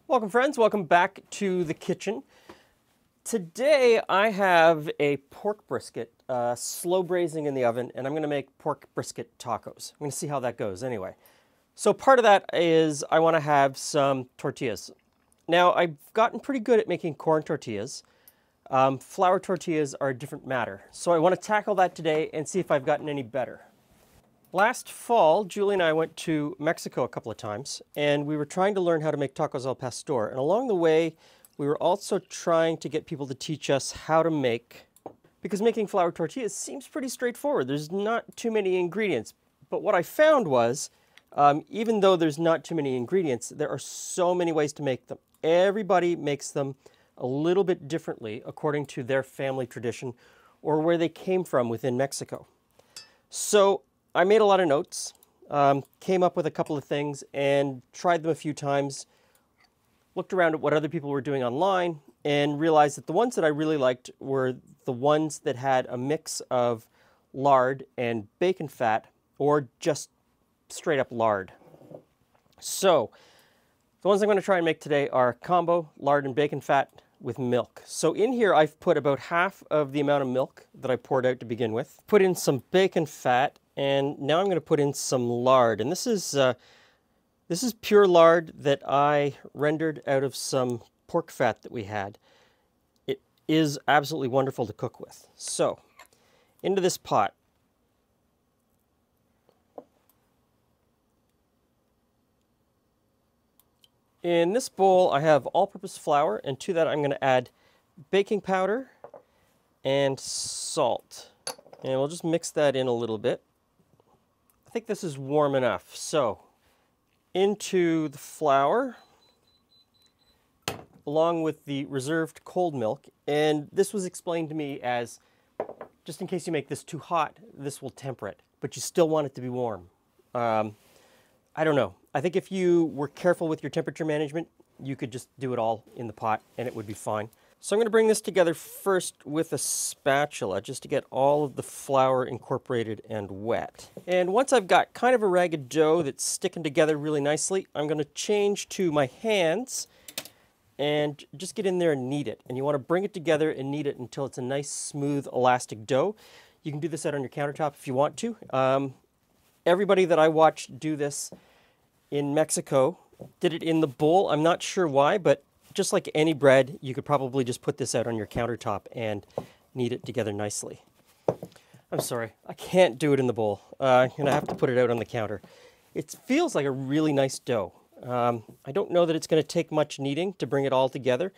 Welcome friends, welcome back to the kitchen. Today I have a pork brisket, slow braising in the oven, and I'm going to make pork brisket tacos. I'm going to see how that goes anyway. So part of that is I want to have some tortillas. Now I've gotten pretty good at making corn tortillas. Flour tortillas are a different matter. So I want to tackle that today and see if I've gotten any better. Last fall, Julie and I went to Mexico a couple of times, and we were trying to learn how to make tacos al pastor. And along the way, we were also trying to get people to teach us how to make, because making flour tortillas seems pretty straightforward. There's not too many ingredients. But what I found was, even though there's not too many ingredients, there are so many ways to make them. Everybody makes them a little bit differently according to their family tradition or where they came from within Mexico. So I made a lot of notes, came up with a couple of things and tried them a few times, looked around at what other people were doing online and realized that the ones that I really liked were the ones that had a mix of lard and bacon fat or just straight up lard. So the ones I'm going to try and make today are combo lard and bacon fat with milk. So in here I've put about half of the amount of milk that I poured out to begin with, put in some bacon fat, and now I'm going to put in some lard. And this is pure lard that I rendered out of some pork fat that we had. It is absolutely wonderful to cook with. So into this pot. In this bowl, I have all-purpose flour, and to that I'm going to add baking powder and salt. And we'll just mix that in a little bit. I think this is warm enough. So into the flour, along with the reserved cold milk. And this was explained to me as, just in case you make this too hot, this will temper it, but you still want it to be warm. I don't know. I think if you were careful with your temperature management, you could just do it all in the pot and it would be fine. So I'm going to bring this together first with a spatula just to get all of the flour incorporated and wet. And once I've got kind of a ragged dough that's sticking together really nicely, I'm going to change to my hands and just get in there and knead it. And you want to bring it together and knead it until it's a nice, smooth, elastic dough. You can do this out on your countertop if you want to. Everybody that I watched do this in Mexico did it in the bowl. I'm not sure why, but just like any bread, you could probably just put this out on your countertop and knead it together nicely. I'm sorry, I can't do it in the bowl. I'm going to have to put it out on the counter. It feels like a really nice dough. I don't know that it's going to take much kneading to bring it all together.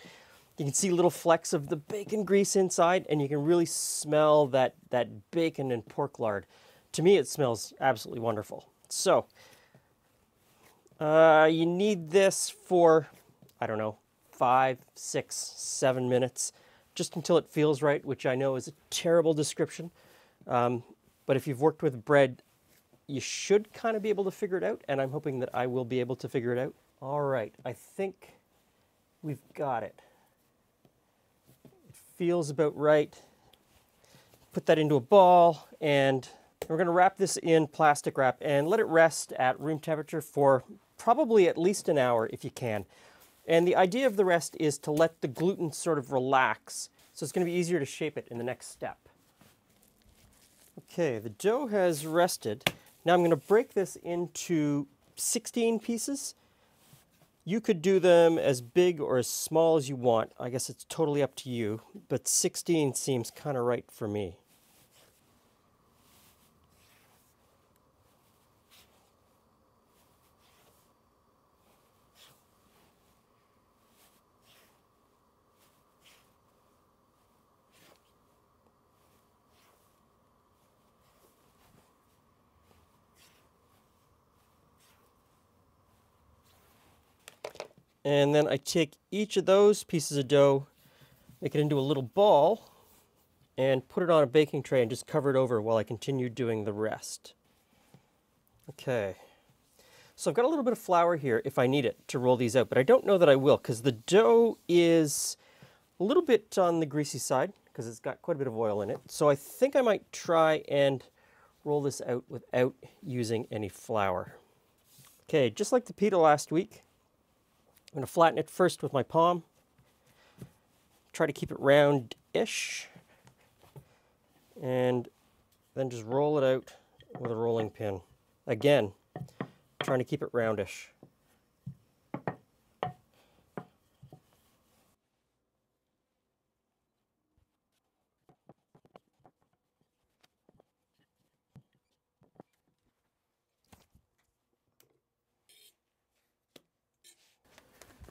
You can see little flecks of the bacon grease inside, and you can really smell that bacon and pork lard. To me, it smells absolutely wonderful. So, you need this for, I don't know, 5, 6, 7 minutes, just until it feels right, which I know is a terrible description. But if you've worked with bread, you should kind of be able to figure it out, and I'm hoping that I will be able to figure it out. All right, I think we've got it. It feels about right. Put that into a ball, and we're going to wrap this in plastic wrap and let it rest at room temperature for probably at least an hour if you can. And the idea of the rest is to let the gluten sort of relax, so it's going to be easier to shape it in the next step. Okay, the dough has rested. Now I'm going to break this into 16 pieces. You could do them as big or as small as you want. I guess it's totally up to you, but 16 seems kind of right for me. And then I take each of those pieces of dough, make it into a little ball, and put it on a baking tray and just cover it over while I continue doing the rest. Okay. So I've got a little bit of flour here if I need it to roll these out, but I don't know that I will because the dough is a little bit on the greasy side because it's got quite a bit of oil in it. So I think I might try and roll this out without using any flour. Okay, just like the pita last week, I'm going to flatten it first with my palm. Try to keep it round-ish. And then just roll it out with a rolling pin. Again, trying to keep it roundish.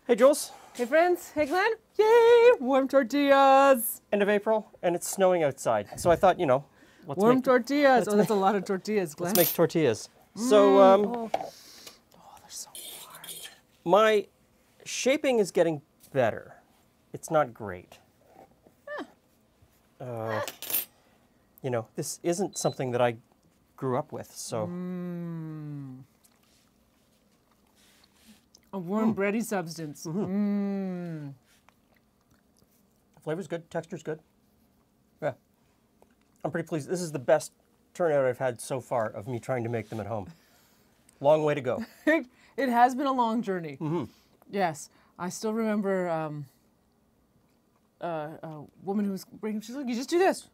Hey, Jules. Hey friends, hey Glenn. Yay, warm tortillas. End of April, and it's snowing outside. So I thought, let's Warm make, tortillas. Oh, that's a lot of tortillas, Glenn. let's make tortillas. So oh, they're so warm. my shaping is getting better. It's not great. This isn't something that I grew up with, so. A warm bready substance. Flavor's good, texture's good. Yeah. I'm pretty pleased. This is the best turnout I've had so far of me trying to make them at home. Long way to go. It has been a long journey. Yes, I still remember a woman who was bringing. She's like, "You just do this,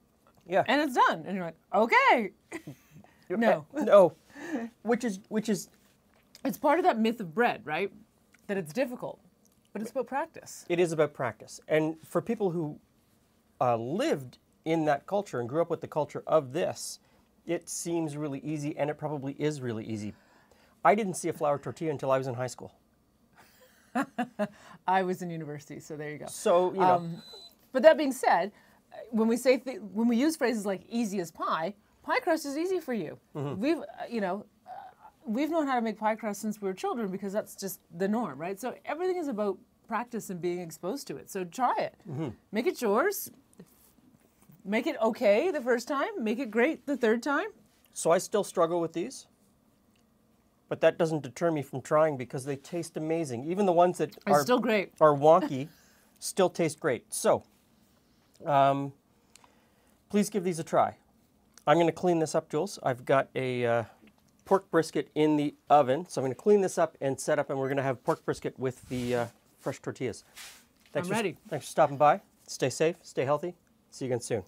Yeah. and it's done." And you're like, "Okay." No. No. Which is It's part of that myth of bread, right? That it's difficult, but it's about practice. it is about practice. And for people who lived in that culture and grew up with the culture of this, it seems really easy, and it probably is really easy. I didn't see a flour tortilla until I was in high school. I was in university, so there you go. So, But that being said, when we say when we use phrases like "easy as pie," pie crust is easy for you. We've known how to make pie crust since we were children because that's just the norm, right? So everything is about practice and being exposed to it. So try it. Make it yours. Make it okay the first time. Make it great the third time. so I still struggle with these, but that doesn't deter me from trying because they taste amazing. Even the ones that It's still great. are wonky still taste great. So, please give these a try. I'm going to clean this up, Jules. I've got a pork brisket in the oven, so I'm going to clean this up and set up, and we're going to have pork brisket with the fresh tortillas. I'm ready. Thanks for stopping by. Stay safe, stay healthy. See you again soon.